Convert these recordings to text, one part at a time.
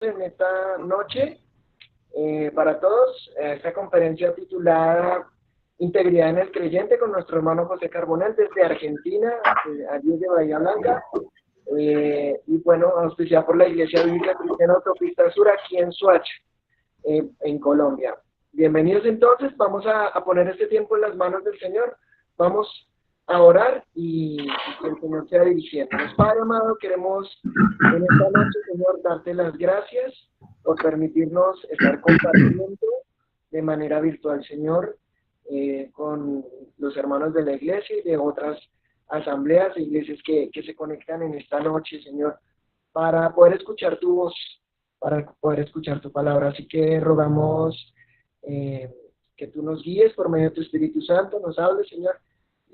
en esta noche para todos esta conferencia titulada Integridad en el Creyente con nuestro hermano José Carbonell desde Argentina, allí de Bahía Blanca, y bueno, auspiciada por la Iglesia Bíblica Cristiana Autopista Sur aquí en Soacha, en Colombia. Bienvenidos entonces, vamos a poner este tiempo en las manos del Señor, vamos a orar y que el Señor sea dirigiéndonos. Padre amado, queremos en esta noche, Señor, darte las gracias por permitirnos estar compartiendo de manera virtual, Señor, con los hermanos de la iglesia y de otras asambleas e iglesias que se conectan en esta noche, Señor, para poder escuchar tu voz, para poder escuchar tu palabra. Así que rogamos que tú nos guíes por medio de tu Espíritu Santo, nos hables, Señor,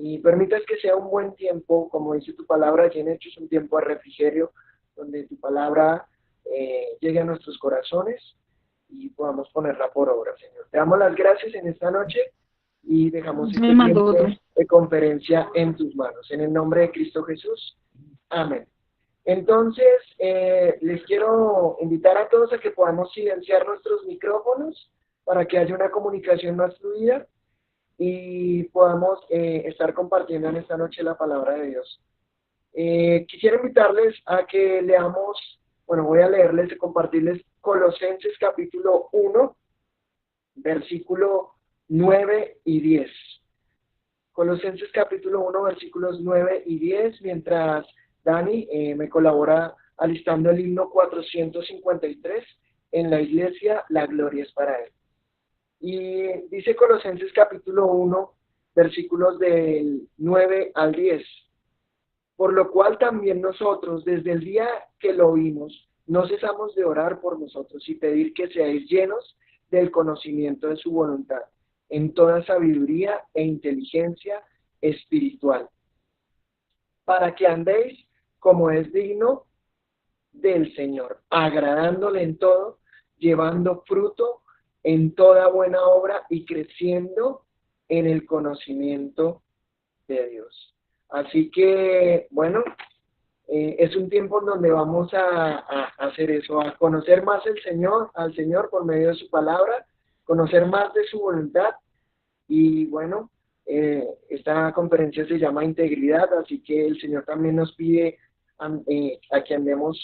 y permitas que sea un buen tiempo, como dice tu palabra, allí en Hechos, un tiempo de refrigerio, donde tu palabra llegue a nuestros corazones y podamos ponerla por obra, Señor. Te damos las gracias en esta noche y dejamos este tiempo de conferencia en tus manos. En el nombre de Cristo Jesús. Amén. Entonces, les quiero invitar a todos a que podamos silenciar nuestros micrófonos para que haya una comunicación más fluida y podamos estar compartiendo en esta noche la palabra de Dios. Quisiera invitarles a que leamos, bueno, voy a leerles y compartirles Colosenses capítulo 1, versículo 9 y 10. Colosenses capítulo 1, versículos 9 y 10, mientras Dani me colabora alistando el himno 453, en la iglesia la gloria es para él. Y dice Colosenses capítulo 1, versículos del 9 al 10. Por lo cual también nosotros, desde el día que lo oímos, no cesamos de orar por nosotros y pedir que seáis llenos del conocimiento de su voluntad, en toda sabiduría e inteligencia espiritual, para que andéis como es digno del Señor, agradándole en todo, llevando fruto en toda buena obra y creciendo en el conocimiento de Dios. Así que, bueno, es un tiempo en donde vamos a hacer eso, a conocer más al Señor por medio de su palabra, conocer más de su voluntad. Y bueno, esta conferencia se llama Integridad, así que el Señor también nos pide a que andemos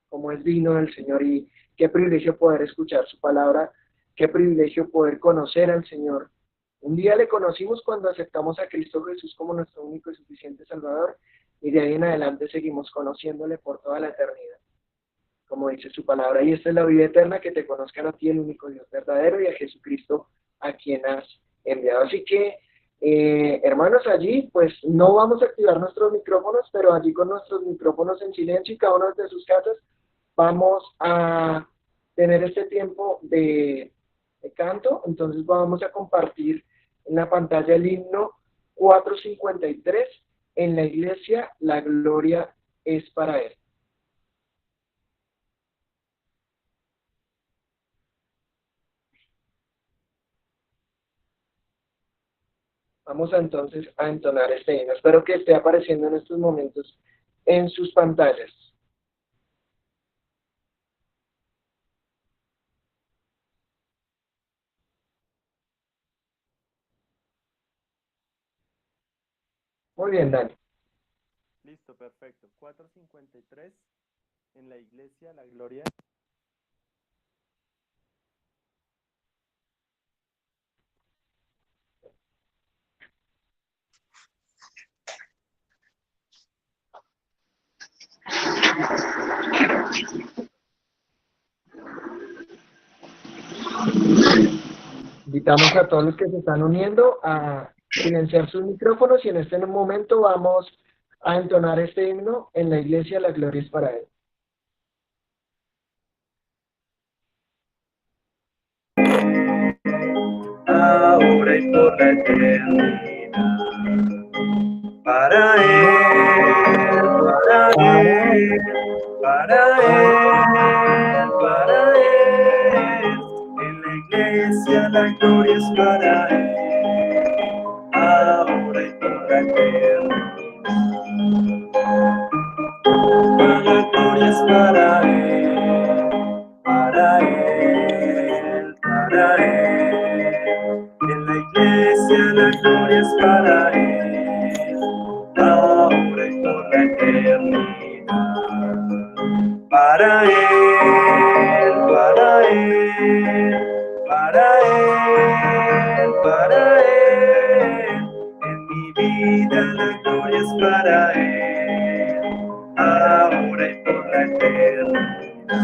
como es digno del Señor, y qué privilegio poder escuchar su palabra, qué privilegio poder conocer al Señor. Un día le conocimos cuando aceptamos a Cristo Jesús como nuestro único y suficiente Salvador, y de ahí en adelante seguimos conociéndole por toda la eternidad, como dice su palabra. Y esta es la vida eterna, que te conozcan a ti, el único Dios verdadero, y a Jesucristo, a quien has enviado. Así que, hermanos, allí pues no vamos a activar nuestros micrófonos, pero allí con nuestros micrófonos en silencio y cada uno de sus casas vamos a tener este tiempo de canto. Entonces vamos a compartir en la pantalla el himno 453, en la iglesia la gloria es para él. Vamos entonces a entonar este himno. Espero que esté apareciendo en estos momentos en sus pantallas. Muy bien, Dani. Listo, perfecto. 453, en la iglesia la gloria. Invitamos a todos los que se están uniendo a silenciar sus micrófonos, y en este momento vamos a entonar este himno, en la iglesia la gloria es para él. Ahora y por la eternidad, para él, para él, para él, para él, en la iglesia la gloria es para él, ahora y por la eternidad, la gloria es para él, para Él, ahora y por la eternidad.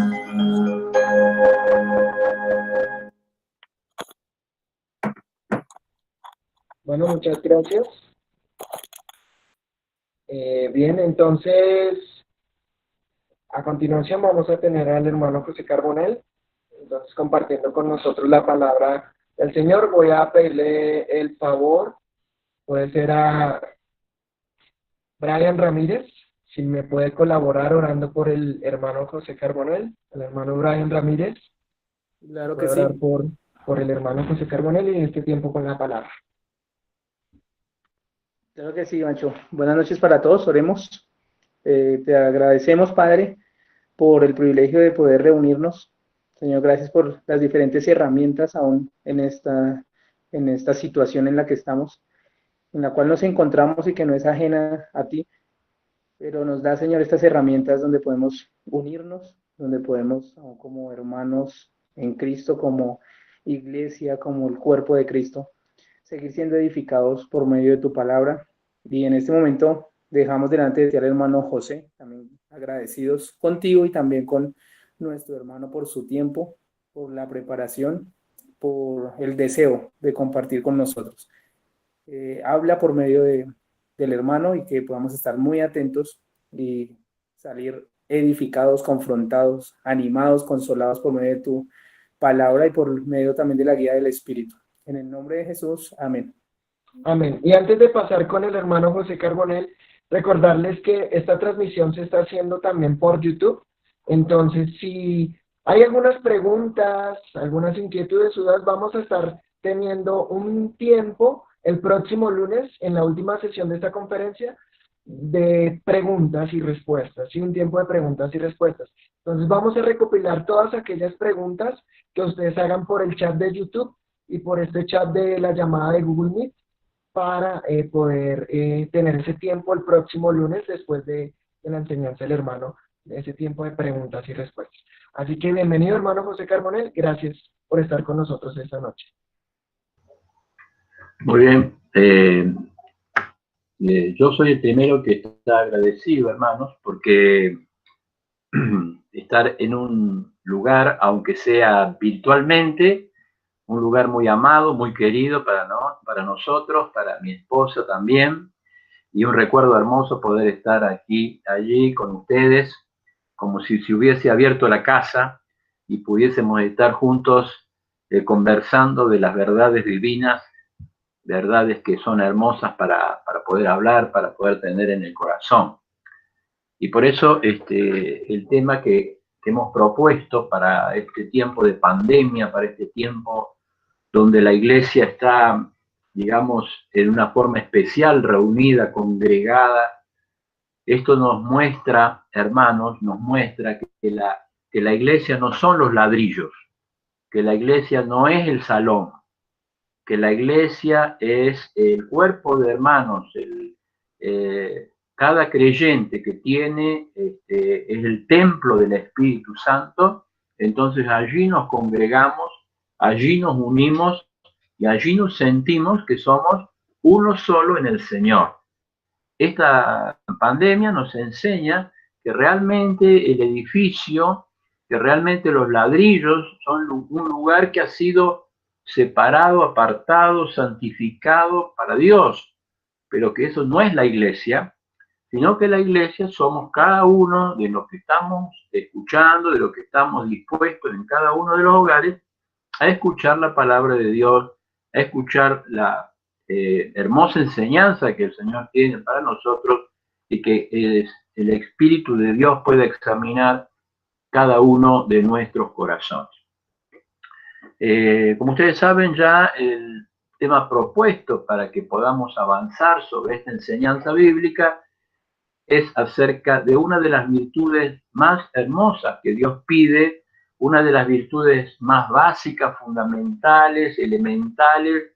Bueno, muchas gracias. Bien, entonces, a continuación vamos a tener al hermano José Carbonell, entonces compartiendo con nosotros la palabra del Señor. Voy a pedirle el favor, puede ser a Brian Ramírez, si me puede colaborar orando por el hermano José Carbonell, el hermano Brian Ramírez. Claro que Puede sí. orar por el hermano José Carbonell y en este tiempo con la palabra. Claro que sí, Mancho. Buenas noches para todos, oremos. Te agradecemos, Padre, por el privilegio de poder reunirnos. Señor, gracias por las diferentes herramientas aún en esta situación en la que estamos, en la cual nos encontramos y que no es ajena a ti, pero nos da, Señor, estas herramientas donde podemos unirnos, donde podemos, aún como hermanos en Cristo, como iglesia, como el cuerpo de Cristo, seguir siendo edificados por medio de tu palabra. Y en este momento dejamos delante de ti al hermano José, también agradecidos contigo y también con nuestro hermano por su tiempo, por la preparación, por el deseo de compartir con nosotros. Habla por medio del hermano y que podamos estar muy atentos y salir edificados, confrontados, animados, consolados por medio de tu palabra y por medio también de la guía del Espíritu. En el nombre de Jesús, amén. Amén. Y antes de pasar con el hermano José Carbonell, recordarles que esta transmisión se está haciendo también por YouTube. Entonces, si hay algunas preguntas, algunas inquietudes, dudas, vamos a estar teniendo un tiempo el próximo lunes en la última sesión de esta conferencia de preguntas y respuestas, ¿sí? Un tiempo de preguntas y respuestas. Entonces, vamos a recopilar todas aquellas preguntas que ustedes hagan por el chat de YouTube y por este chat de la llamada de Google Meet, para poder tener ese tiempo el próximo lunes después de la enseñanza del hermano, ese tiempo de preguntas y respuestas. Así que bienvenido, hermano José Carbonell, gracias por estar con nosotros esta noche. Muy bien, yo soy el primero que está agradecido, hermanos, porque estar en un lugar, aunque sea virtualmente, un lugar muy amado, muy querido para nosotros, para mi esposa también, y un recuerdo hermoso poder estar allí con ustedes, como si se hubiese abierto la casa y pudiésemos estar juntos conversando de las verdades divinas, verdades que son hermosas para poder hablar, para poder tener en el corazón. Y por eso el tema que hemos propuesto para este tiempo de pandemia, para este tiempo donde la iglesia está, digamos, en una forma especial, reunida, congregada. Esto nos muestra, hermanos, nos muestra que la iglesia no son los ladrillos, que la iglesia no es el salón, que la iglesia es el cuerpo de hermanos, cada creyente que tiene es el templo del Espíritu Santo. Entonces allí nos congregamos, allí nos unimos y allí nos sentimos que somos uno solo en el Señor. Esta pandemia nos enseña que realmente el edificio, que realmente los ladrillos son un lugar que ha sido separado, apartado, santificado para Dios, pero que eso no es la iglesia, sino que la iglesia somos cada uno de los que estamos escuchando, de los que estamos dispuestos en cada uno de los hogares a escuchar la palabra de Dios, a escuchar la hermosa enseñanza que el Señor tiene para nosotros y que el Espíritu de Dios puede examinar cada uno de nuestros corazones. Como ustedes saben, ya el tema propuesto para que podamos avanzar sobre esta enseñanza bíblica es acerca de una de las virtudes más hermosas que Dios pide, una de las virtudes más básicas, fundamentales, elementales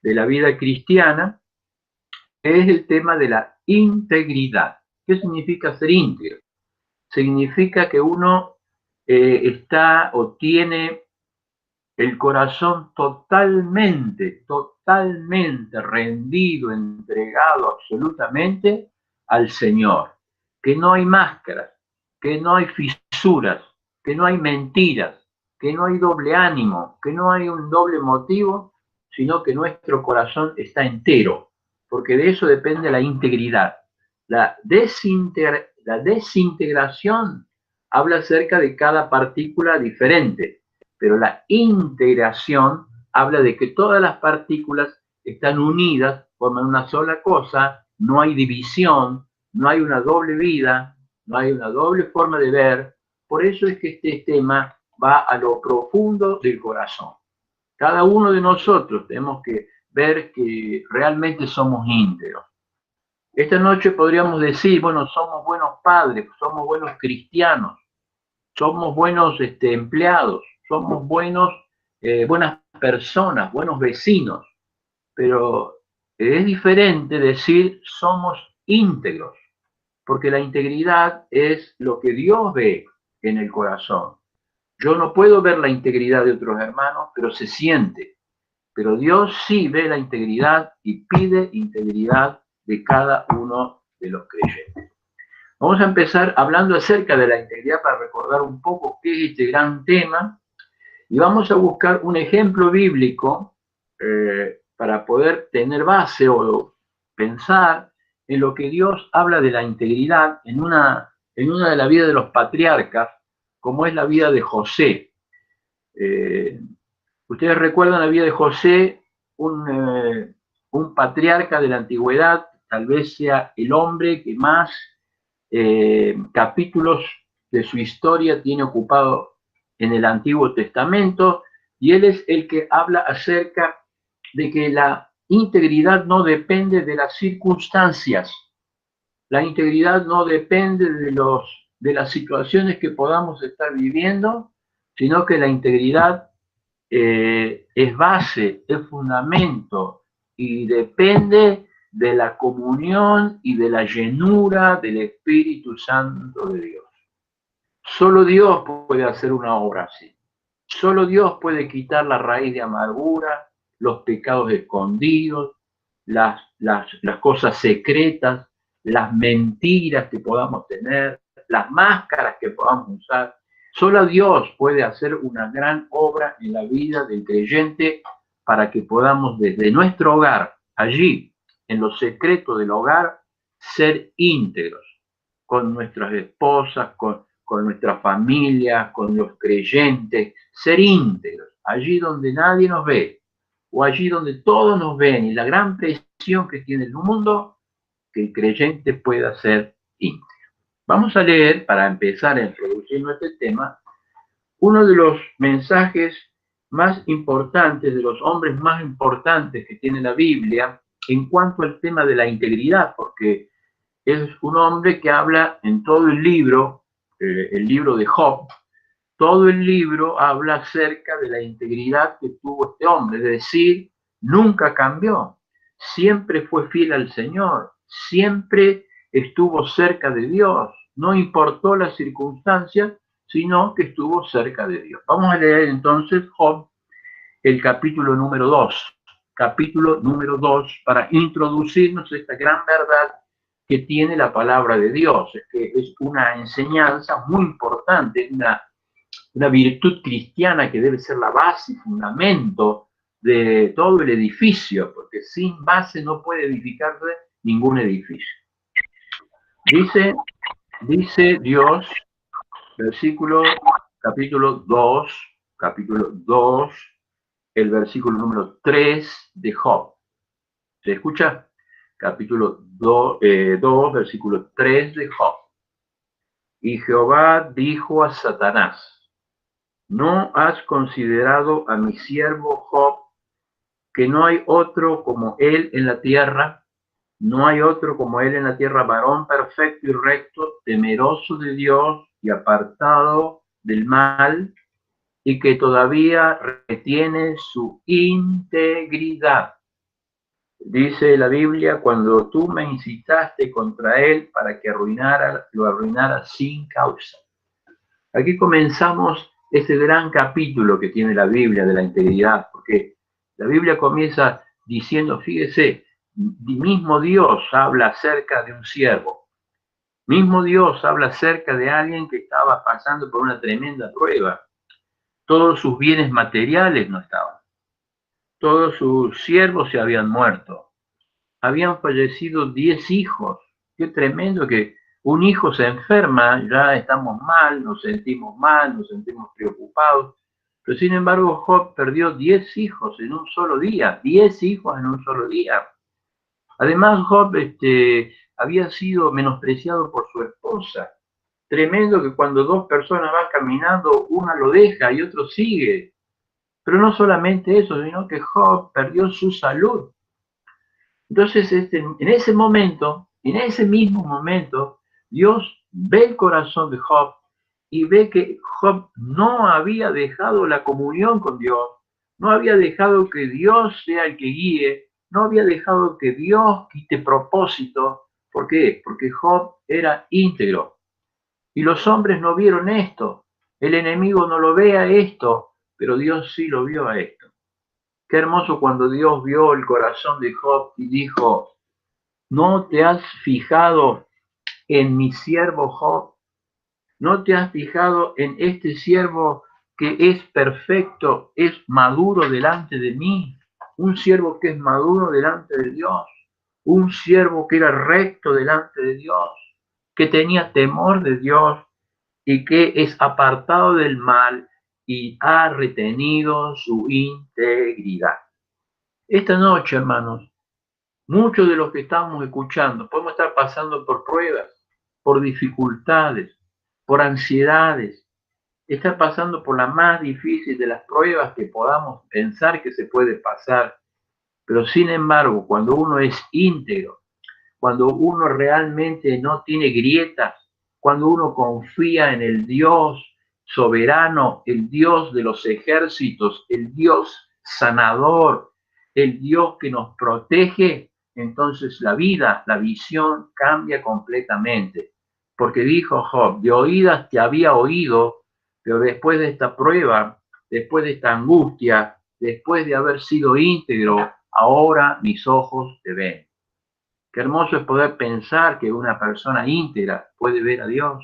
de la vida cristiana, que es el tema de la integridad. ¿Qué significa ser íntegro? Significa que uno está o tiene el corazón totalmente rendido, entregado absolutamente al Señor, que no hay máscaras, que no hay fisuras, que no hay mentiras, que no hay doble ánimo, que no hay un doble motivo, sino que nuestro corazón está entero, porque de eso depende la integridad. La desintegración habla acerca de cada partícula diferente, pero la integración habla de que todas las partículas están unidas, forman una sola cosa, no hay división, no hay una doble vida, no hay una doble forma de ver. Por eso es que este tema va a lo profundo del corazón. Cada uno de nosotros tenemos que ver que realmente somos íntegros. Esta noche podríamos decir, bueno, somos buenos padres, somos buenos cristianos, somos buenos empleados, somos buenas personas, buenos vecinos, pero es diferente decir somos íntegros, porque la integridad es lo que Dios ve en el corazón. Yo no puedo ver la integridad de otros hermanos, pero se siente. Pero Dios sí ve la integridad y pide integridad de cada uno de los creyentes. Vamos a empezar hablando acerca de la integridad para recordar un poco qué es este gran tema. Y vamos a buscar un ejemplo bíblico para poder tener base o pensar en lo que Dios habla de la integridad en una de la vida de los patriarcas, como es la vida de José. Ustedes recuerdan la vida de José, un patriarca de la antigüedad, tal vez sea el hombre que más capítulos de su historia tiene ocupado en el Antiguo Testamento, y él es el que habla acerca de que la integridad no depende de las circunstancias, la integridad no depende de las situaciones que podamos estar viviendo, sino que la integridad es base, es fundamento y depende de la comunión y de la llenura del Espíritu Santo de Dios. Solo Dios puede hacer una obra así. Solo Dios puede quitar la raíz de amargura, los pecados escondidos, las cosas secretas, las mentiras que podamos tener, las máscaras que podamos usar. Solo Dios puede hacer una gran obra en la vida del creyente para que podamos desde nuestro hogar, allí, en lo secreto del hogar, ser íntegros con nuestras esposas, con nuestra familia, con los creyentes, ser íntegros, allí donde nadie nos ve, o allí donde todos nos ven, y la gran presión que tiene el mundo, que el creyente pueda ser íntegro. Vamos a leer, para empezar a introducir este tema, uno de los mensajes más importantes, de los hombres más importantes que tiene la Biblia, en cuanto al tema de la integridad, porque es un hombre que habla en todo el libro de Job, todo el libro habla acerca de la integridad que tuvo este hombre, es decir, nunca cambió, siempre fue fiel al Señor, siempre estuvo cerca de Dios, no importó las circunstancias, sino que estuvo cerca de Dios. Vamos a leer entonces Job, el capítulo número 2, para introducirnos esta gran verdad que tiene la palabra de Dios, es que es una enseñanza muy importante, una virtud cristiana que debe ser la base y fundamento de todo el edificio, porque sin base no puede edificarse ningún edificio. Dice Dios, capítulo 2, el versículo número 3 de Job. ¿Se escucha? Capítulo 2, versículo 3 de Job. Y Jehová dijo a Satanás: ¿no has considerado a mi siervo Job, que no hay otro como él en la tierra? No hay otro como él en la tierra, varón perfecto y recto, temeroso de Dios y apartado del mal, y que todavía retiene su integridad. Dice la Biblia, cuando tú me incitaste contra él para que lo arruinara sin causa. Aquí comenzamos este gran capítulo que tiene la Biblia de la integridad, porque la Biblia comienza diciendo, fíjese, mismo Dios habla acerca de un siervo. Mismo Dios habla acerca de alguien que estaba pasando por una tremenda prueba. Todos sus bienes materiales no estaban. Todos sus siervos se habían muerto. Habían fallecido 10 hijos. Qué tremendo que un hijo se enferma, ya estamos mal, nos sentimos preocupados. Pero sin embargo, Job perdió 10 hijos en un solo día. 10 hijos en un solo día. Además, Job había sido menospreciado por su esposa. Tremendo que cuando dos personas van caminando, una lo deja y otro sigue. Pero no solamente eso, sino que Job perdió su salud. Entonces, en ese momento, en ese mismo momento, Dios ve el corazón de Job y ve que Job no había dejado la comunión con Dios, no había dejado que Dios sea el que guíe, no había dejado que Dios quite propósito. ¿Por qué? Porque Job era íntegro. Y los hombres no vieron esto, el enemigo no lo ve a esto, pero Dios sí lo vio a esto. Qué hermoso cuando Dios vio el corazón de Job y dijo, ¿no te has fijado en mi siervo Job? ¿No te has fijado en este siervo que es perfecto, es maduro delante de mí? Un siervo que es maduro delante de Dios. Un siervo que era recto delante de Dios, que tenía temor de Dios y que es apartado del mal y ha retenido su integridad. Esta noche, hermanos, muchos de los que estamos escuchando podemos estar pasando por pruebas, por dificultades, por ansiedades, estar pasando por la más difícil de las pruebas que podamos pensar que se puede pasar. Pero sin embargo, cuando uno es íntegro, cuando uno realmente no tiene grietas, cuando uno confía en el Dios soberano, el Dios de los ejércitos, el Dios sanador, el Dios que nos protege, entonces la vida, la visión cambia completamente. Porque dijo Job, de oídas te había oído, pero después de esta prueba, después de esta angustia, después de haber sido íntegro, ahora mis ojos te ven. Qué hermoso es poder pensar que una persona íntegra puede ver a Dios.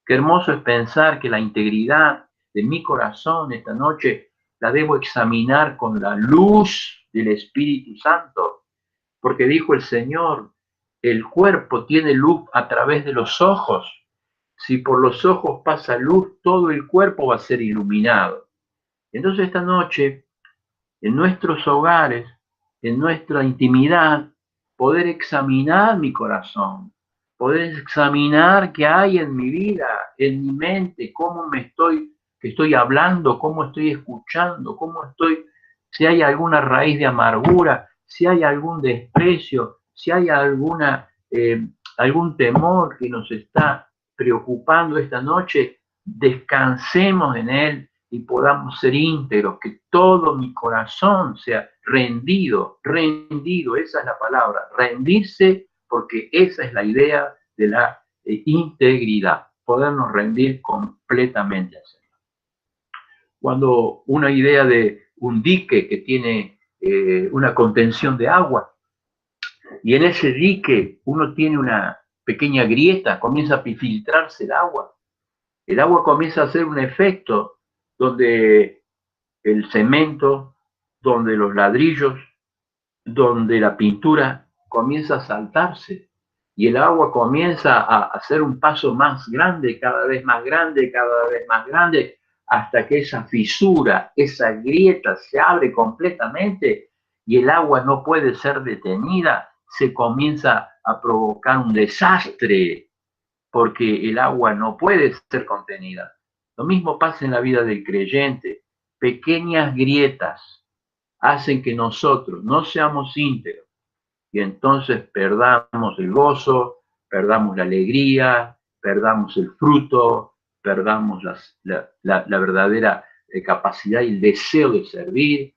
Qué hermoso es pensar que la integridad de mi corazón esta noche la debo examinar con la luz del Espíritu Santo. Porque dijo el Señor, el cuerpo tiene luz a través de los ojos. Si por los ojos pasa luz, todo el cuerpo va a ser iluminado. Entonces esta noche, en nuestros hogares, en nuestra intimidad, poder examinar mi corazón, poder examinar qué hay en mi vida, en mi mente, cómo estoy hablando, cómo estoy escuchando, si hay alguna raíz de amargura, si hay algún desprecio, si hay algún temor que nos está preocupando esta noche, descansemos en él y podamos ser íntegros, que todo mi corazón sea rendido, esa es la palabra, rendirse, porque esa es la idea de la integridad, podernos rendir completamente al Señor. Cuando una idea de un dique que tiene una contención de agua, y en ese dique uno tiene una pequeña grieta, comienza a filtrarse el agua comienza a hacer un efecto donde el cemento, donde los ladrillos, donde la pintura comienza a saltarse y el agua comienza a hacer un paso más grande, cada vez más grande, cada vez más grande, hasta que esa fisura, esa grieta se abre completamente y el agua no puede ser detenida, se comienza a provocar un desastre porque el agua no puede ser contenida. Lo mismo pasa en la vida del creyente. Pequeñas grietas hacen que nosotros no seamos íntegros y entonces perdamos el gozo, perdamos la alegría, perdamos el fruto, perdamos la verdadera capacidad y el deseo de servir.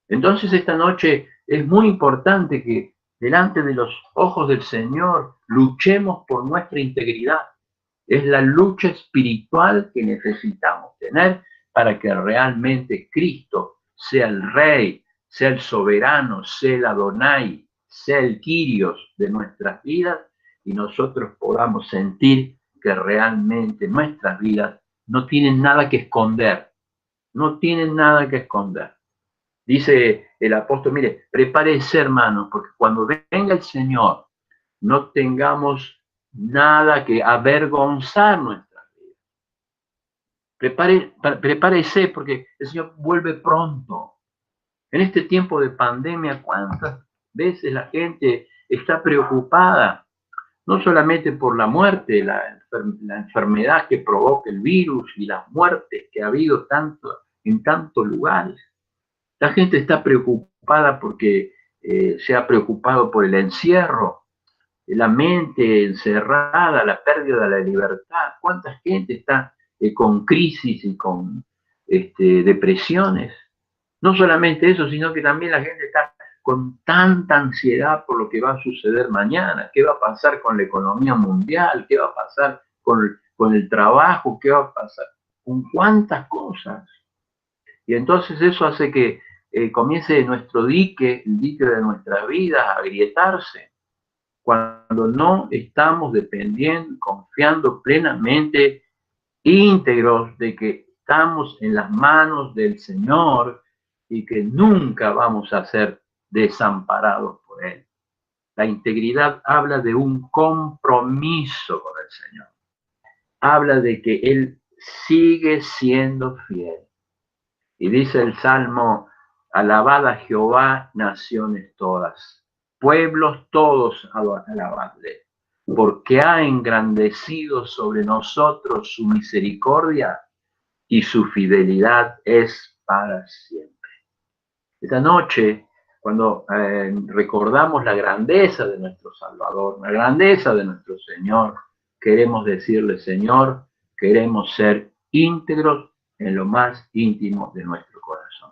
Entonces esta noche es muy importante que delante de los ojos del Señor luchemos por nuestra integridad. Es la lucha espiritual que necesitamos tener para que realmente Cristo sea el Rey, sea el soberano, sea el Adonai, sea el Kyrios de nuestras vidas y nosotros podamos sentir que realmente nuestras vidas no tienen nada que esconder, no tienen nada que esconder. Dice el apóstol, mire, prepárese, hermanos, porque cuando venga el Señor, no tengamos nada que avergonzar nuestras vidas. Prepárese, porque el Señor vuelve pronto. En este tiempo de pandemia, ¿cuántas veces la gente está preocupada? No solamente por la muerte, la enfermedad que provoca el virus y las muertes que ha habido en tantos lugares. La gente está preocupada porque se ha preocupado por el encierro, la mente encerrada, la pérdida de la libertad. ¿Cuánta gente está con crisis y con depresiones? No solamente eso, sino que también la gente está con tanta ansiedad por lo que va a suceder mañana. ¿Qué va a pasar con la economía mundial? ¿Qué va a pasar con el trabajo? ¿Qué va a pasar con cuántas cosas? Y entonces eso hace que comience nuestro dique, el dique de nuestra vida, a agrietarse, cuando no estamos dependiendo, confiando plenamente, íntegros de que estamos en las manos del Señor y que nunca vamos a ser desamparados por Él. La integridad habla de un compromiso con el Señor. Habla de que Él sigue siendo fiel. Y dice el Salmo, alabad a Jehová, naciones todas, pueblos todos alabadle, porque ha engrandecido sobre nosotros su misericordia y su fidelidad es para siempre. Esta noche, cuando recordamos la grandeza de nuestro Salvador, la grandeza de nuestro Señor, queremos decirle, Señor, queremos ser íntegros en lo más íntimo de nuestro corazón.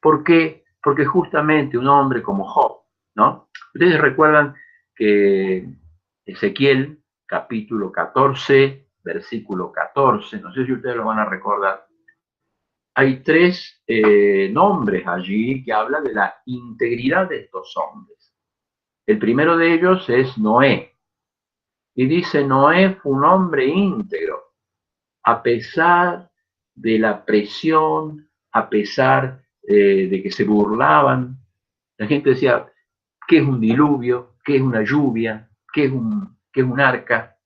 ¿Por qué? Porque justamente un hombre como Job, ¿no? Ustedes recuerdan que Ezequiel, capítulo 14, versículo 14, no sé si ustedes lo van a recordar, hay tres nombres allí que hablan de la integridad de estos hombres. El primero de ellos es Noé. Y dice, Noé fue un hombre íntegro, a pesar de la presión, a pesar de que se burlaban. La gente decía, ¿qué es un diluvio? ¿Qué es una lluvia? ¿Qué es un arca?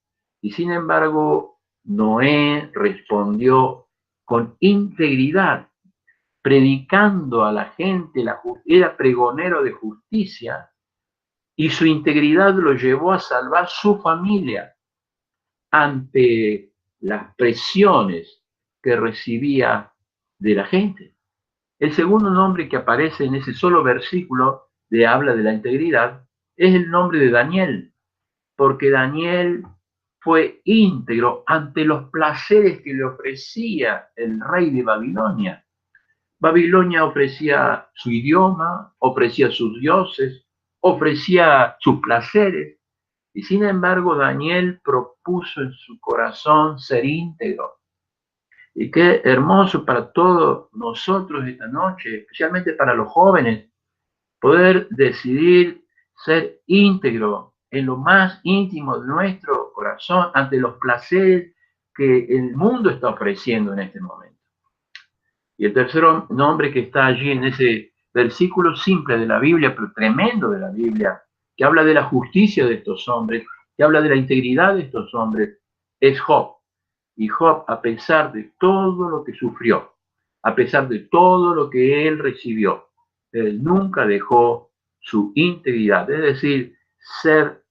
Y sin embargo, Noé respondió con integridad, predicando a la gente, era pregonero de justicia, y su integridad lo llevó a salvar su familia ante las presiones que recibía de la gente. El segundo nombre que aparece en ese solo versículo habla de la integridad es el nombre de Daniel, porque Daniel fue íntegro ante los placeres que le ofrecía el rey de Babilonia. Babilonia ofrecía su idioma, ofrecía sus dioses, ofrecía sus placeres, y sin embargo Daniel propuso en su corazón ser íntegro. Y qué hermoso para todos nosotros esta noche, especialmente para los jóvenes, poder decidir ser íntegro en lo más íntimo de nuestro corazón ante los placeres que el mundo está ofreciendo en este momento. Y el tercer nombre que está allí en ese versículo simple de la Biblia, pero tremendo de la Biblia, que habla de la justicia de estos hombres, que habla de la integridad de estos hombres, es Job. Y Job, a pesar de todo lo que sufrió, a pesar de todo lo que él recibió, él nunca dejó su integridad. Es decir, ser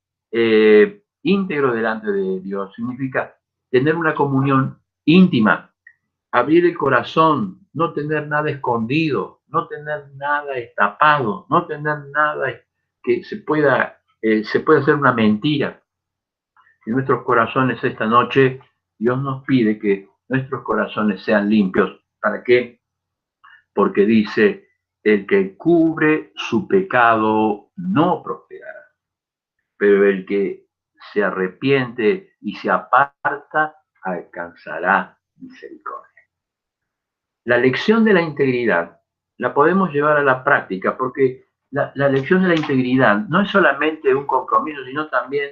íntegro delante de Dios significa tener una comunión íntima, abrir el corazón, no tener nada escondido, no tener nada tapado, no tener nada que se pueda hacer una mentira. En nuestros corazones esta noche, Dios nos pide que nuestros corazones sean limpios. ¿Para qué? Porque dice, el que cubre su pecado no prosperará, pero el que se arrepiente y se aparta alcanzará misericordia. La lección de la integridad la podemos llevar a la práctica, porque la lección de la integridad no es solamente un compromiso, sino también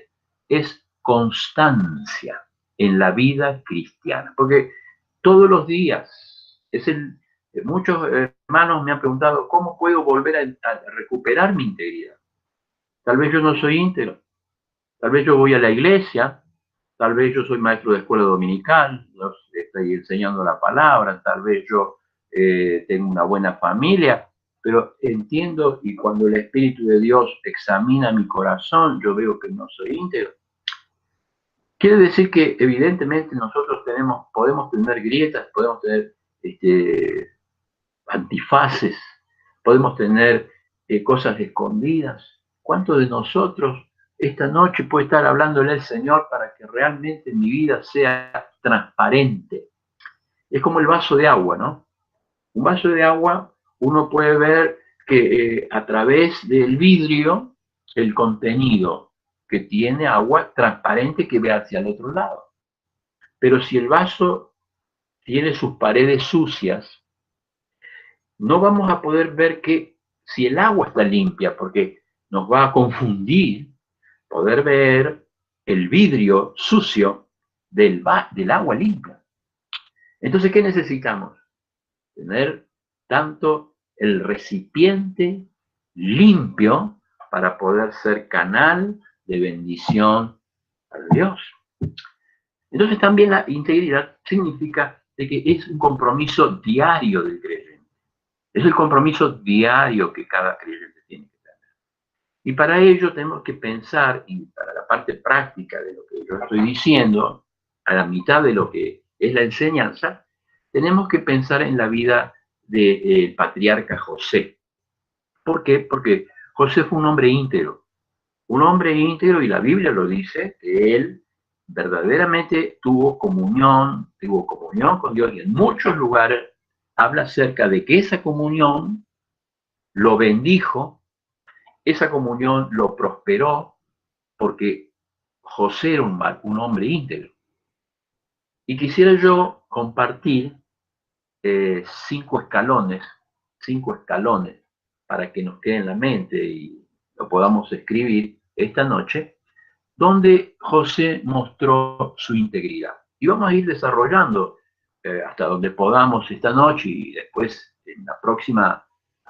es constancia en la vida cristiana. Porque todos los días, muchos hermanos me han preguntado, ¿cómo puedo volver a recuperar mi integridad? Tal vez yo no soy íntegro, tal vez yo voy a la iglesia, tal vez yo soy maestro de escuela dominical, yo estoy enseñando la palabra, tal vez yo tengo una buena familia, pero entiendo, y cuando el Espíritu de Dios examina mi corazón, yo veo que no soy íntegro. Quiere decir que evidentemente nosotros podemos tener grietas, podemos tener antifaces, podemos tener cosas escondidas. ¿Cuántos de nosotros esta noche puede estar hablándole al Señor para que realmente mi vida sea transparente? Es como el vaso de agua, ¿no? Un vaso de agua, uno puede ver que a través del vidrio, el contenido que tiene agua transparente que ve hacia el otro lado. Pero si el vaso tiene sus paredes sucias, no vamos a poder ver que si el agua está limpia, porque nos va a confundir poder ver el vidrio sucio del agua limpia. Entonces, ¿qué necesitamos? Tener tanto el recipiente limpio para poder ser canal de bendición a Dios. Entonces también la integridad significa de que es un compromiso diario del creyente. Es el compromiso diario que cada creyente tiene que tener. Y para ello tenemos que pensar, y para la parte práctica de lo que yo estoy diciendo, a la mitad de lo que es la enseñanza, tenemos que pensar en la vida del patriarca José. ¿Por qué? Porque José fue un hombre íntegro. Un hombre íntegro, y la Biblia lo dice, que él verdaderamente tuvo comunión con Dios, y en muchos lugares habla acerca de que esa comunión lo bendijo, esa comunión lo prosperó, porque José era un hombre íntegro. Y quisiera yo compartir 5 escalones, para que nos quede en la mente y lo podamos escribir esta noche, donde José mostró su integridad. Y vamos a ir desarrollando hasta donde podamos esta noche y después en la próxima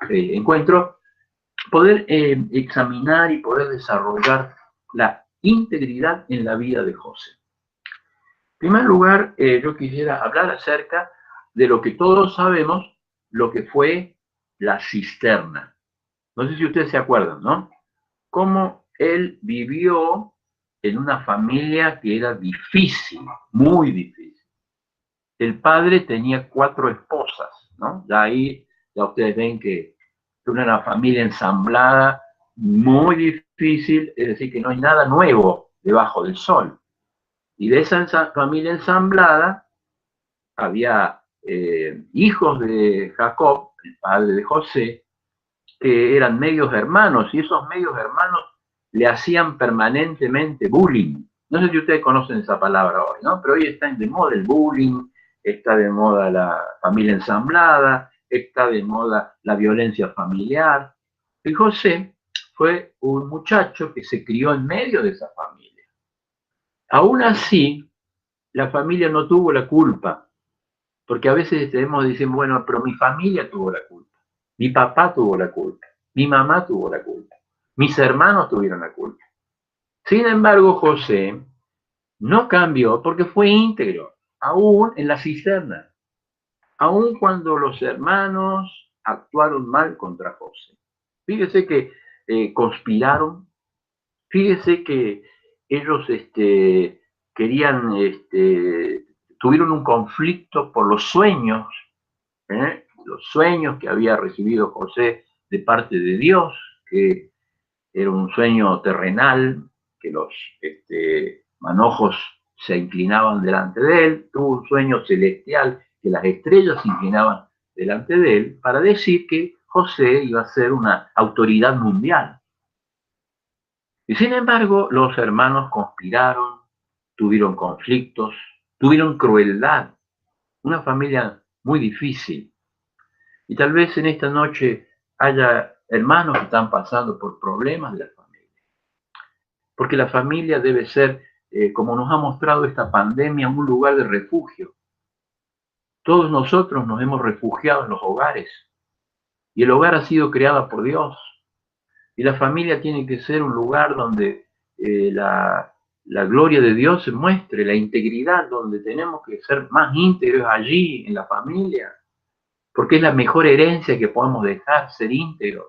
encuentro, poder examinar y poder desarrollar la integridad en la vida de José. En primer lugar, yo quisiera hablar acerca de lo que todos sabemos, lo que fue la cisterna. No sé si ustedes se acuerdan, ¿no? Cómo él vivió en una familia que era difícil, muy difícil. El padre tenía 4 esposas, ¿no? Ya ahí, ya ustedes ven que es una familia ensamblada, muy difícil, es decir, que no hay nada nuevo debajo del sol. Y de esa familia ensamblada había hijos de Jacob, el padre de José, que eran medios hermanos, y esos medios hermanos le hacían permanentemente bullying. No sé si ustedes conocen esa palabra hoy, ¿no? Pero hoy está de moda el bullying, está de moda la familia ensamblada, está de moda la violencia familiar. Y José fue un muchacho que se crió en medio de esa familia. Aún así, la familia no tuvo la culpa, porque a veces decimos, bueno, pero mi familia tuvo la culpa, mi papá tuvo la culpa, mi mamá tuvo la culpa, mis hermanos tuvieron la culpa. Sin embargo, José no cambió porque fue íntegro, aún en la cisterna, aún cuando los hermanos actuaron mal contra José. Fíjese que conspiraron, fíjese que ellos querían, tuvieron un conflicto por los sueños que había recibido José de parte de Dios, que era un sueño terrenal, que los manojos se inclinaban delante de él, tuvo un sueño celestial, que las estrellas se inclinaban delante de él, para decir que José iba a ser una autoridad mundial. Y sin embargo, los hermanos conspiraron, tuvieron conflictos, tuvieron crueldad, una familia muy difícil. Y tal vez en esta noche haya hermanos que están pasando por problemas de la familia. porque la familia debe ser, como nos ha mostrado esta pandemia, un lugar de refugio. Todos nosotros nos hemos refugiado en los hogares, y el hogar ha sido creado por Dios. Y la familia tiene que ser un lugar donde la gloria de Dios se muestre, la integridad, donde tenemos que ser más íntegros allí, en la familia, porque es la mejor herencia que podemos dejar, ser íntegros.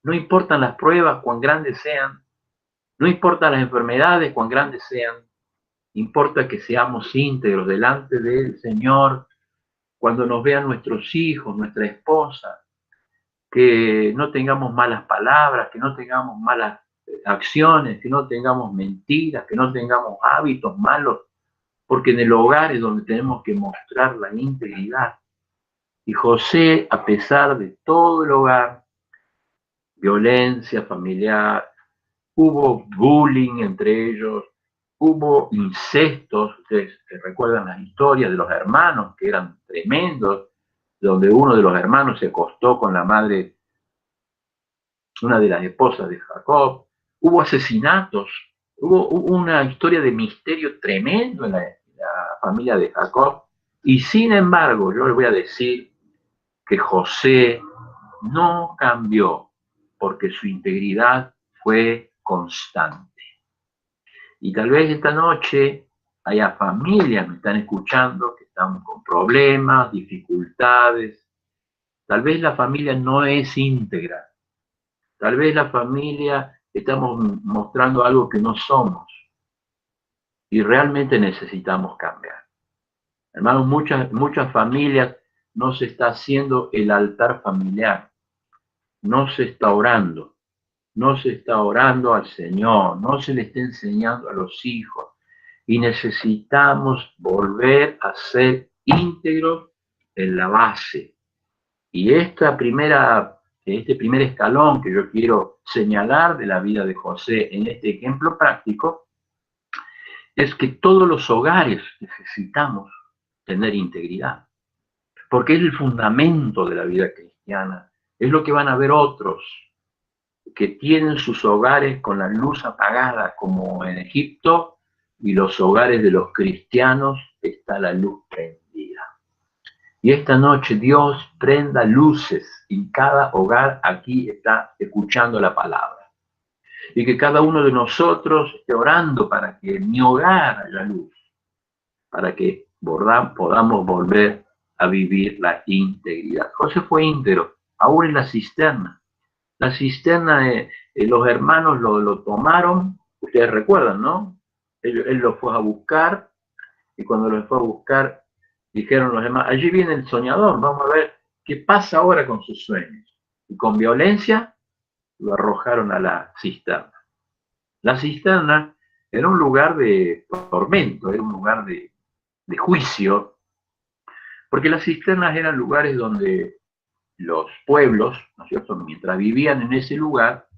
No importan las pruebas, cuán grandes sean, no importan las enfermedades, cuán grandes sean, importa que seamos íntegros delante del Señor cuando nos vean nuestros hijos, nuestra esposa, que no tengamos malas palabras, que no tengamos malas acciones, que no tengamos mentiras, que no tengamos hábitos malos, porque en el hogar es donde tenemos que mostrar la integridad. Y José, a pesar de todo el hogar, violencia familiar, hubo bullying entre ellos, hubo incestos, ustedes recuerdan las historias de los hermanos que eran tremendos, donde uno de los hermanos se acostó con la madre, una de las esposas de Jacob, hubo asesinatos, hubo una historia de misterio tremendo en la familia de Jacob, y sin embargo, yo les voy a decir que José no cambió, porque su integridad fue constante. Y tal vez esta noche haya familias que me están escuchando que están con problemas, dificultades. Tal vez la familia no es íntegra. Tal vez la familia estamos mostrando algo que no somos. Y realmente necesitamos cambiar. Hermanos, muchas familias no se está haciendo el altar familiar. No se está orando. No se está orando al Señor, no se le está enseñando a los hijos. Y necesitamos volver a ser íntegros en la base. Y este primer escalón que yo quiero señalar de la vida de José en este ejemplo práctico, es que todos los hogares necesitamos tener integridad. Porque es el fundamento de la vida cristiana. Es lo que van a ver otros que tienen sus hogares con la luz apagada, como en Egipto, y los hogares de los cristianos está la luz prendida. Y esta noche Dios prenda luces y cada hogar aquí está escuchando la palabra. Y que cada uno de nosotros esté orando para que en mi hogar haya luz, para que podamos volver a vivir la integridad. José fue íntegro, aún en la cisterna. La cisterna, los hermanos lo tomaron, ustedes recuerdan, ¿no? Él lo fue a buscar, y cuando lo fue a buscar, dijeron los demás, allí viene el soñador, vamos a ver qué pasa ahora con sus sueños. Y con violencia lo arrojaron a la cisterna. La cisterna era un lugar de tormento, era un lugar de juicio, porque las cisternas eran lugares donde los pueblos, ¿no es cierto?, mientras vivían en ese lugar,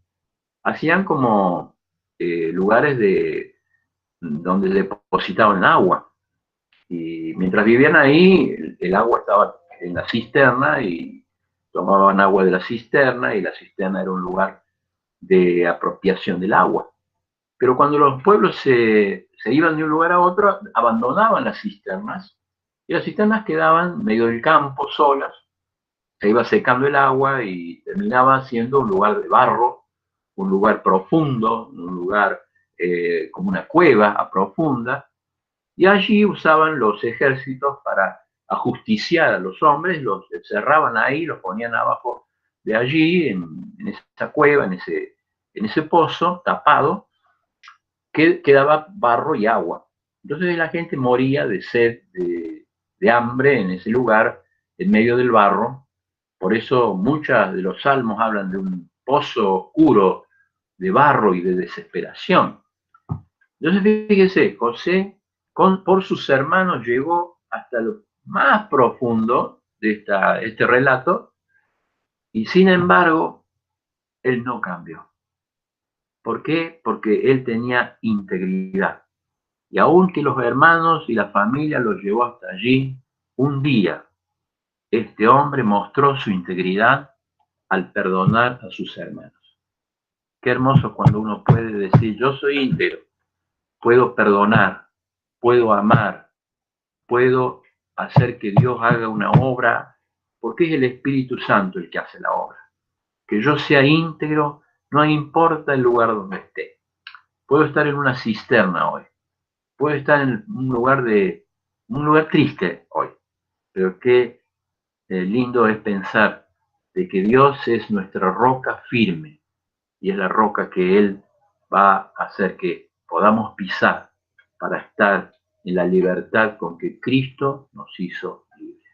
hacían como lugares donde depositaban agua. Y mientras vivían ahí, el agua estaba en la cisterna y tomaban agua de la cisterna, y la cisterna era un lugar de apropiación del agua. Pero cuando los pueblos se iban de un lugar a otro, abandonaban las cisternas, y las cisternas quedaban en medio del campo, solas. Se iba secando el agua y terminaba siendo un lugar de barro, un lugar profundo, un lugar como una cueva profunda, y allí usaban los ejércitos para ajusticiar a los hombres, los encerraban ahí, los ponían abajo de allí, en esa cueva, en ese pozo tapado, que quedaba barro y agua. Entonces la gente moría de sed, de hambre en ese lugar, en medio del barro. Por eso muchos de los salmos hablan de un pozo oscuro de barro y de desesperación. Entonces fíjese, José por sus hermanos llegó hasta lo más profundo de este relato, y sin embargo, él no cambió. ¿Por qué? Porque él tenía integridad. Y aunque los hermanos y la familia los llevó hasta allí, un día este hombre mostró su integridad al perdonar a sus hermanos. Qué hermoso cuando uno puede decir, yo soy íntegro, puedo perdonar, puedo amar, puedo hacer que Dios haga una obra, porque es el Espíritu Santo el que hace la obra. Que yo sea íntegro, no importa el lugar donde esté. Puedo estar en una cisterna hoy, puedo estar en un lugar triste hoy, pero qué lindo es pensar de que Dios es nuestra roca firme y es la roca que Él va a hacer que podamos pisar para estar en la libertad con que Cristo nos hizo libres.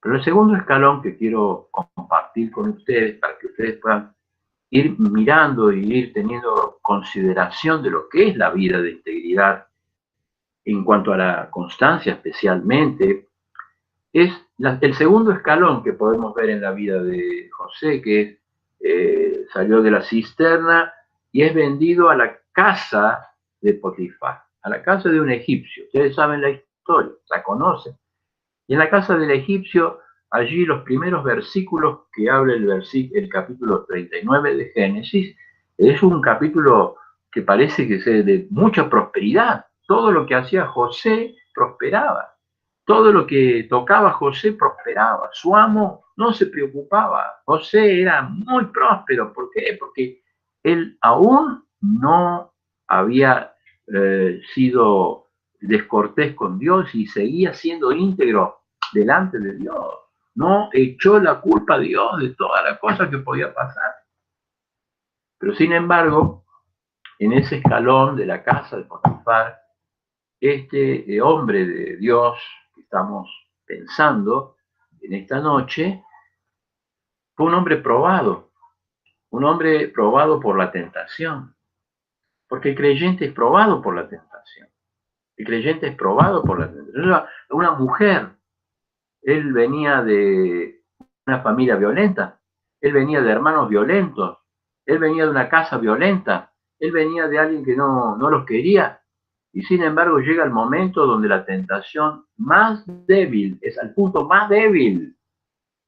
Pero el segundo escalón que quiero compartir con ustedes, para que ustedes puedan ir mirando y ir teniendo consideración de lo que es la vida de integridad en cuanto a la constancia especialmente, es el segundo escalón que podemos ver en la vida de José, que salió de la cisterna y es vendido a la casa de Potifar, a la casa de un egipcio. Ustedes saben la historia, la conocen. Y en la casa del egipcio, allí los primeros versículos que habla el capítulo 39 de Génesis, es un capítulo que parece que es de mucha prosperidad. Todo lo que hacía José prosperaba. Todo lo que tocaba José prosperaba. Su amo no se preocupaba. José era muy próspero. ¿Por qué? Porque él aún no había sido descortés con Dios y seguía siendo íntegro delante de Dios. No echó la culpa a Dios de todas las cosas que podía pasar. Pero sin embargo, en ese escalón de la casa de Potifar, este hombre de Dios que estamos pensando en esta noche, fue un hombre probado por la tentación, porque el creyente es probado por la tentación. El creyente es probado por la tentación. Era una mujer, él venía de una familia violenta, él venía de hermanos violentos, él venía de una casa violenta, él venía de alguien que no los quería. Y sin embargo llega el momento donde la tentación más débil, es al punto más débil,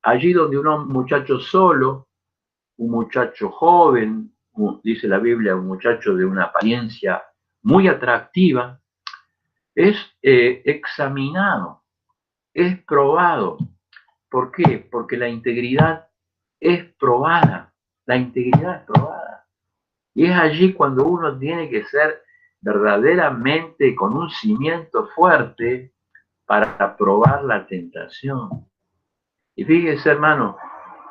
allí donde un muchacho solo, un muchacho joven, dice la Biblia, un muchacho de una apariencia muy atractiva, es examinado, es probado. ¿Por qué? Porque la integridad es probada, la integridad es probada. Y es allí cuando uno tiene que ser verdaderamente con un cimiento fuerte para probar la tentación. Y fíjese, hermano,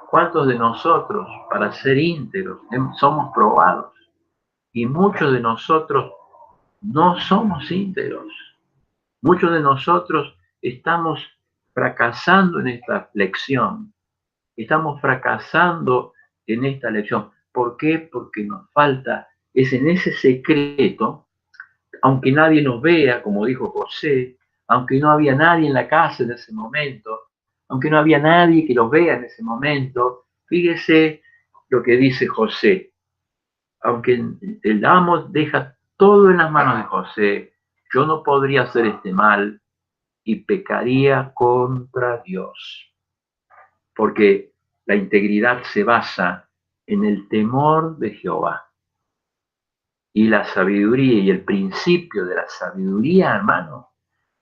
cuántos de nosotros, para ser íntegros, somos probados. Y muchos de nosotros no somos íntegros. Muchos de nosotros estamos fracasando en esta lección. Estamos fracasando en esta lección. ¿Por qué? Porque nos falta, es en ese secreto, aunque nadie nos vea, como dijo José, aunque no había nadie en la casa en ese momento, aunque no había nadie que los vea en ese momento, fíjese lo que dice José. Aunque el amo deja todo en las manos de José, yo no podría hacer este mal y pecaría contra Dios. Porque la integridad se basa en el temor de Jehová. Y la sabiduría y el principio de la sabiduría, hermano,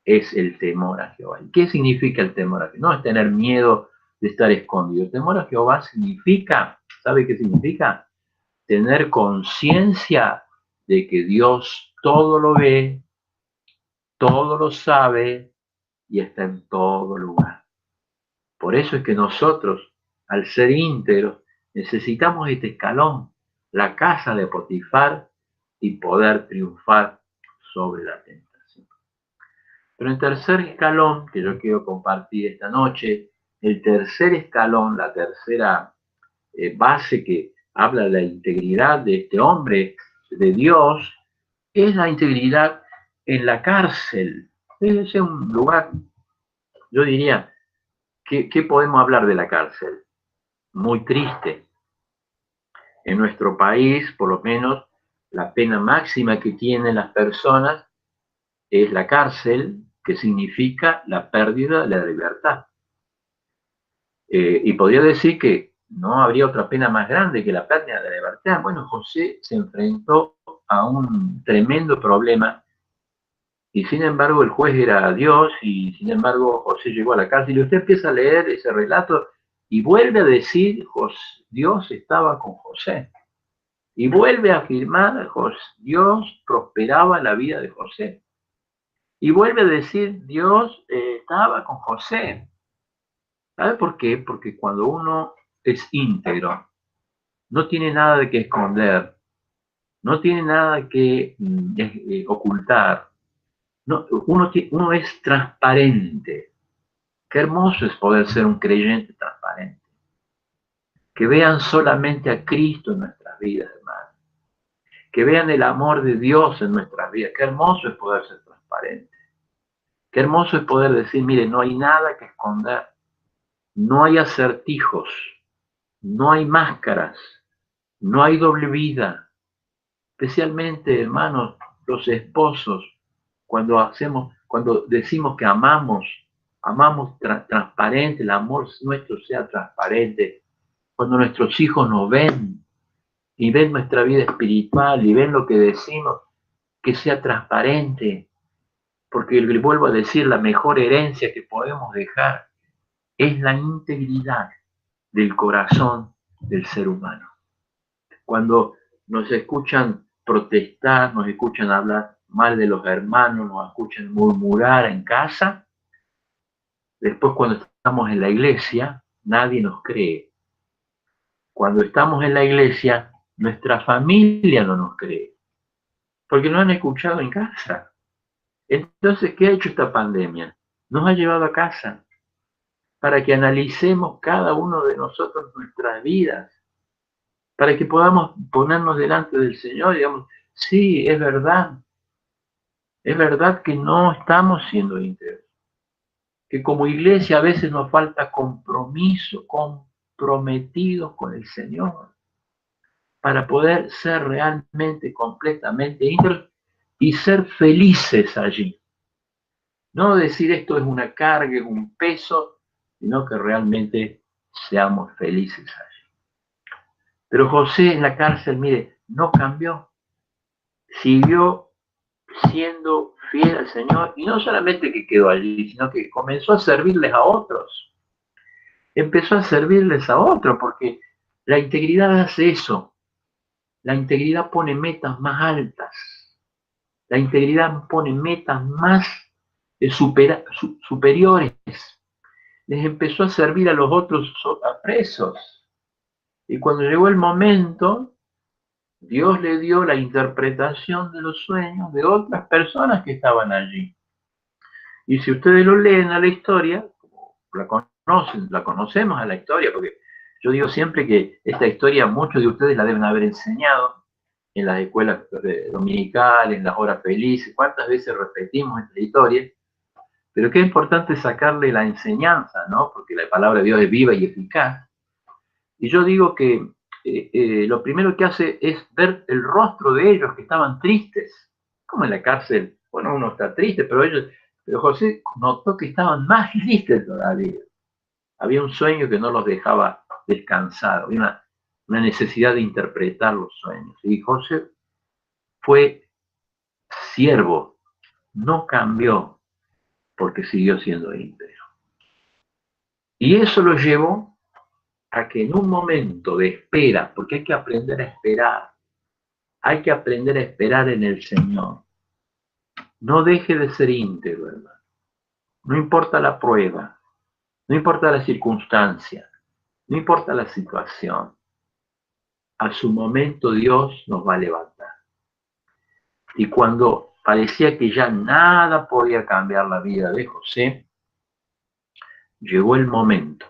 es el temor a Jehová. ¿Y qué significa el temor a Jehová? No es tener miedo de estar escondido. El temor a Jehová significa, ¿sabe qué significa? Tener conciencia de que Dios todo lo ve, todo lo sabe y está en todo lugar. Por eso es que nosotros, al ser íntegros, necesitamos este escalón, la casa de Potifar, y poder triunfar sobre la tentación. Pero el tercer escalón que yo quiero compartir esta noche, el tercer escalón, la tercera base que habla de la integridad de este hombre de Dios, es la integridad en la cárcel. Es un lugar, yo diría, ¿qué podemos hablar de la cárcel? Muy triste. En nuestro país, por lo menos, la pena máxima que tienen las personas es la cárcel, que significa la pérdida de la libertad. Y podría decir que no habría otra pena más grande que la pérdida de la libertad. Bueno, José se enfrentó a un tremendo problema y sin embargo el juez era Dios y sin embargo José llegó a la cárcel y usted empieza a leer ese relato y vuelve a decir, Dios estaba con José. Y vuelve a afirmar, Dios prosperaba la vida de José. Y vuelve a decir, Dios estaba con José. ¿Sabe por qué? Porque cuando uno es íntegro, no tiene nada de que esconder, no tiene nada que ocultar. No, uno es transparente. Qué hermoso es poder ser un creyente transparente. Que vean solamente a Cristo en nuestras vidas, hermano. Que vean el amor de Dios en nuestras vidas. Qué hermoso es poder ser transparente. Qué hermoso es poder decir, mire, no hay nada que esconder. No hay acertijos. No hay máscaras. No hay doble vida. Especialmente, hermanos, los esposos, cuando decimos que amamos transparente, el amor nuestro sea transparente. Cuando nuestros hijos nos ven y ven nuestra vida espiritual y ven lo que decimos, que sea transparente, porque le vuelvo a decir, la mejor herencia que podemos dejar es la integridad del corazón del ser humano. Cuando nos escuchan protestar, nos escuchan hablar mal de los hermanos, nos escuchan murmurar en casa, después cuando estamos en la iglesia, nadie nos cree. Cuando estamos en la iglesia, nuestra familia no nos cree, porque no han escuchado en casa. Entonces, ¿qué ha hecho esta pandemia? Nos ha llevado a casa para que analicemos cada uno de nosotros nuestras vidas, para que podamos ponernos delante del Señor y digamos, sí, es verdad que no estamos siendo íntegros, que como iglesia a veces nos falta compromiso, comprometidos con el Señor, para poder ser realmente, completamente íntegros y ser felices allí. No decir esto es una carga, es un peso, sino que realmente seamos felices allí. Pero José en la cárcel, mire, no cambió. Siguió siendo fiel al Señor y no solamente que quedó allí, sino que comenzó a servirles a otros. Empezó a servirles a otros porque la integridad hace eso. La integridad pone metas más altas. La integridad pone metas más superiores. Les empezó a servir a los otros presos. Y cuando llegó el momento, Dios le dio la interpretación de los sueños de otras personas que estaban allí. Y si ustedes lo leen a la historia, la conocemos a la historia, porque yo digo siempre que esta historia muchos de ustedes la deben haber enseñado en las escuelas dominicales, en las horas felices, cuántas veces repetimos esta historia, pero qué importante sacarle la enseñanza, ¿no? Porque la palabra de Dios es viva y eficaz. Y yo digo que lo primero que hace es ver el rostro de ellos que estaban tristes, como en la cárcel. Bueno, uno está triste, pero José notó que estaban más tristes todavía. Había un sueño que no los dejaba descansar, había una necesidad de interpretar los sueños. Y José fue siervo, no cambió porque siguió siendo íntegro. Y eso lo llevó a que en un momento de espera, porque hay que aprender a esperar en el Señor, no deje de ser íntegro, hermano. No importa la prueba, no importa la circunstancia, no importa la situación. A su momento Dios nos va a levantar. Y cuando parecía que ya nada podía cambiar la vida de José, llegó el momento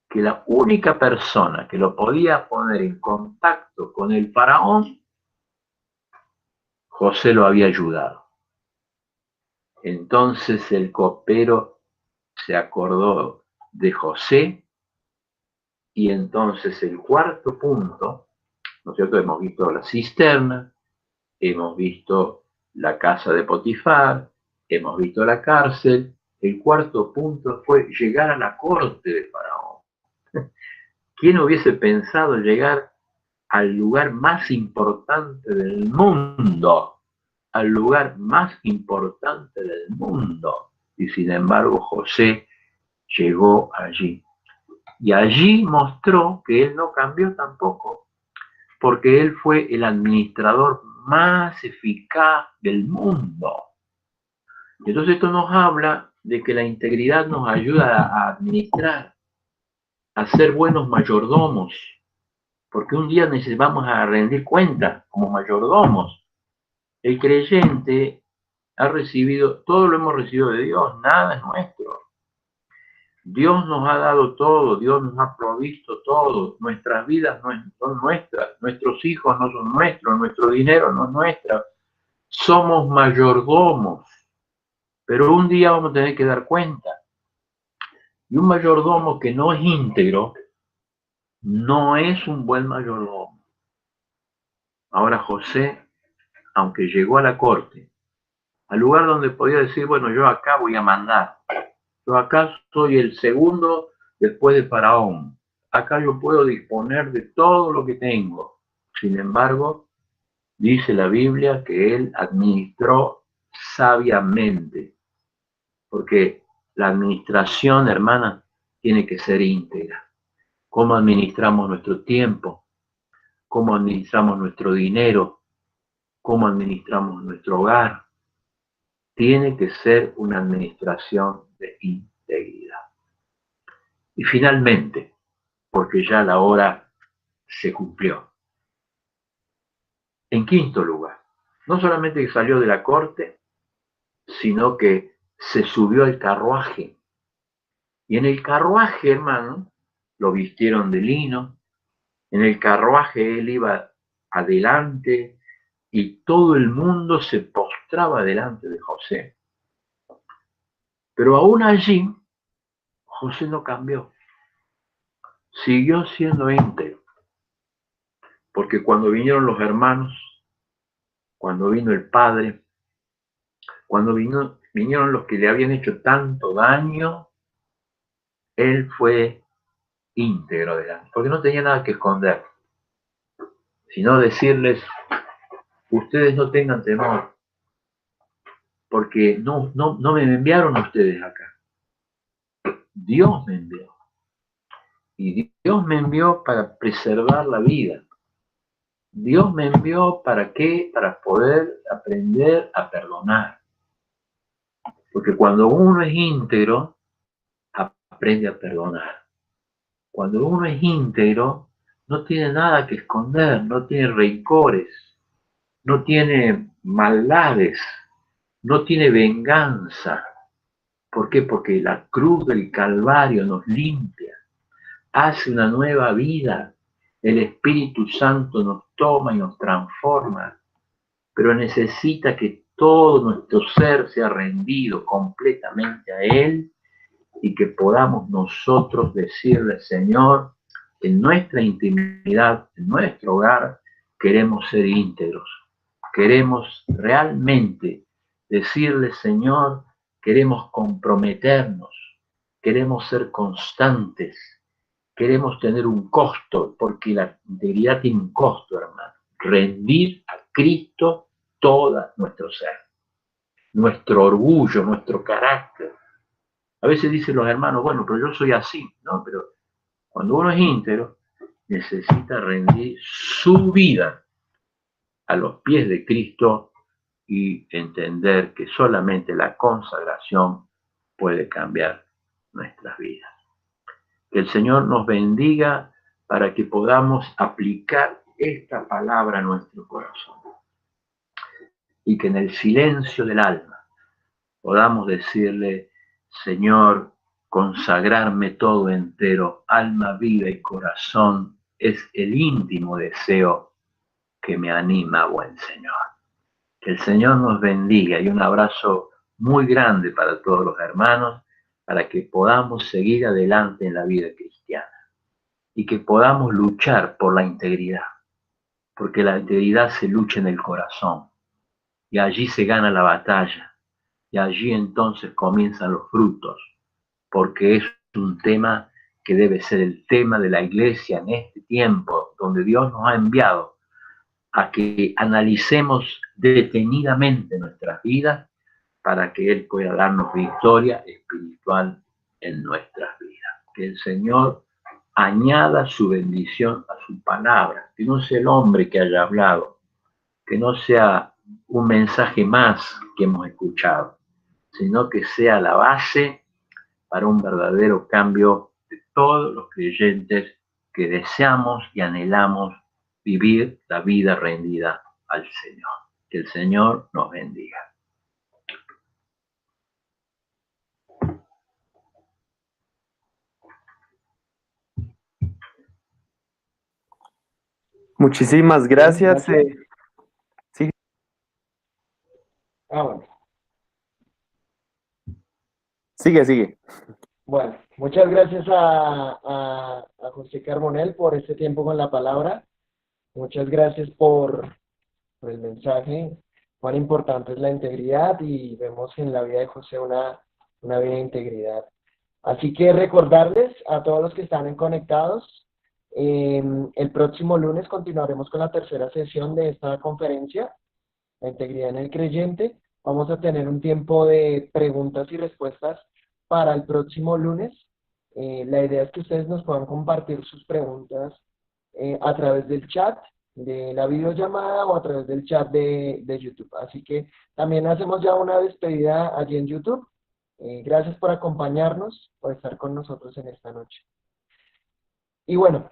que la única persona que lo podía poner en contacto con el faraón, José lo había ayudado. Entonces el copero se acordó de José y entonces el cuarto punto, ¿no es cierto? Hemos visto la cisterna, hemos visto la casa de Potifar, hemos visto la cárcel. El cuarto punto fue llegar a la corte de Faraón. ¿Quién hubiese pensado llegar al lugar más importante del mundo? Al lugar más importante del mundo. Y sin embargo, José llegó allí. Y allí mostró que él no cambió tampoco, porque él fue el administrador más eficaz del mundo. Entonces esto nos habla de que la integridad nos ayuda a administrar, a ser buenos mayordomos, porque un día vamos a rendir cuenta como mayordomos. El creyente ha recibido, todo lo hemos recibido de Dios, nada es nuestro. Dios nos ha dado todo, Dios nos ha provisto todo, nuestras vidas no son nuestras, nuestros hijos no son nuestros, nuestro dinero no es nuestro. Somos mayordomos, pero un día vamos a tener que dar cuenta. Y un mayordomo que no es íntegro, no es un buen mayordomo. Ahora José, aunque llegó a la corte, al lugar donde podía decir, bueno, yo acá voy a mandar, yo acá soy el segundo después de Faraón, acá yo puedo disponer de todo lo que tengo. Sin embargo, dice la Biblia que él administró sabiamente, porque la administración, hermana, tiene que ser íntegra. ¿Cómo administramos nuestro tiempo? ¿Cómo administramos nuestro dinero? ¿Cómo administramos nuestro hogar? Tiene que ser una administración de integridad. Y finalmente, porque ya la hora se cumplió. En quinto lugar, no solamente que salió de la corte, sino que se subió al carruaje. Y en el carruaje, hermano, lo vistieron de lino. En el carruaje él iba adelante y todo el mundo se postraba delante de José. Pero aún allí, José no cambió. Siguió siendo íntegro. Porque cuando vinieron los hermanos, cuando vino el padre, cuando vinieron los que le habían hecho tanto daño, él fue íntegro delante, porque no tenía nada que esconder, sino decirles, ustedes no tengan temor, porque no me enviaron ustedes acá. Dios me envió. Y Dios me envió para preservar la vida. Dios me envió ¿para qué? Para poder aprender a perdonar. Porque cuando uno es íntegro, aprende a perdonar. Cuando uno es íntegro, no tiene nada que esconder, no tiene rencores, no tiene maldades, no tiene venganza. ¿Por qué? Porque la cruz del Calvario nos limpia, hace una nueva vida. El Espíritu Santo nos toma y nos transforma, pero necesita que todo nuestro ser sea rendido completamente a Él y que podamos nosotros decirle, Señor, en nuestra intimidad, en nuestro hogar, queremos ser íntegros. Queremos realmente decirle, Señor, queremos comprometernos, queremos ser constantes, queremos tener un costo, porque la integridad tiene un costo, hermano. Rendir a Cristo todo nuestro ser, nuestro orgullo, nuestro carácter. A veces dicen los hermanos, bueno, pero yo soy así, ¿no? Pero cuando uno es íntegro, necesita rendir su vida a los pies de Cristo y entender que solamente la consagración puede cambiar nuestras vidas. Que el Señor nos bendiga para que podamos aplicar esta palabra a nuestro corazón. Y que en el silencio del alma podamos decirle, Señor, consagrarme todo entero, alma, vida y corazón, es el íntimo deseo que me anima, buen Señor. Que el Señor nos bendiga y un abrazo muy grande para todos los hermanos, para que podamos seguir adelante en la vida cristiana y que podamos luchar por la integridad, porque la integridad se lucha en el corazón y allí se gana la batalla y allí entonces comienzan los frutos, porque es un tema que debe ser el tema de la iglesia en este tiempo, donde Dios nos ha enviado a que analicemos detenidamente nuestras vidas para que Él pueda darnos victoria espiritual en nuestras vidas. Que el Señor añada su bendición a su palabra, que no sea el hombre que haya hablado, que no sea un mensaje más que hemos escuchado, sino que sea la base para un verdadero cambio de todos los creyentes que deseamos y anhelamos vivir la vida rendida al Señor. Que el Señor nos bendiga. Muchísimas gracias. Sí. Bueno. Sigue. Bueno, muchas gracias a José Carbonell por este tiempo con la palabra. Muchas gracias por el mensaje. Cuán importante es la integridad y vemos en la vida de José una vida de integridad. Así que recordarles a todos los que están conectados, el próximo lunes continuaremos con la tercera sesión de esta conferencia, la integridad en el creyente. Vamos a tener un tiempo de preguntas y respuestas para el próximo lunes. La idea es que ustedes nos puedan compartir sus preguntas a través del chat de la videollamada o a través del chat de YouTube. Así que también hacemos ya una despedida allí en YouTube. Gracias por acompañarnos, por estar con nosotros en esta noche. Y bueno,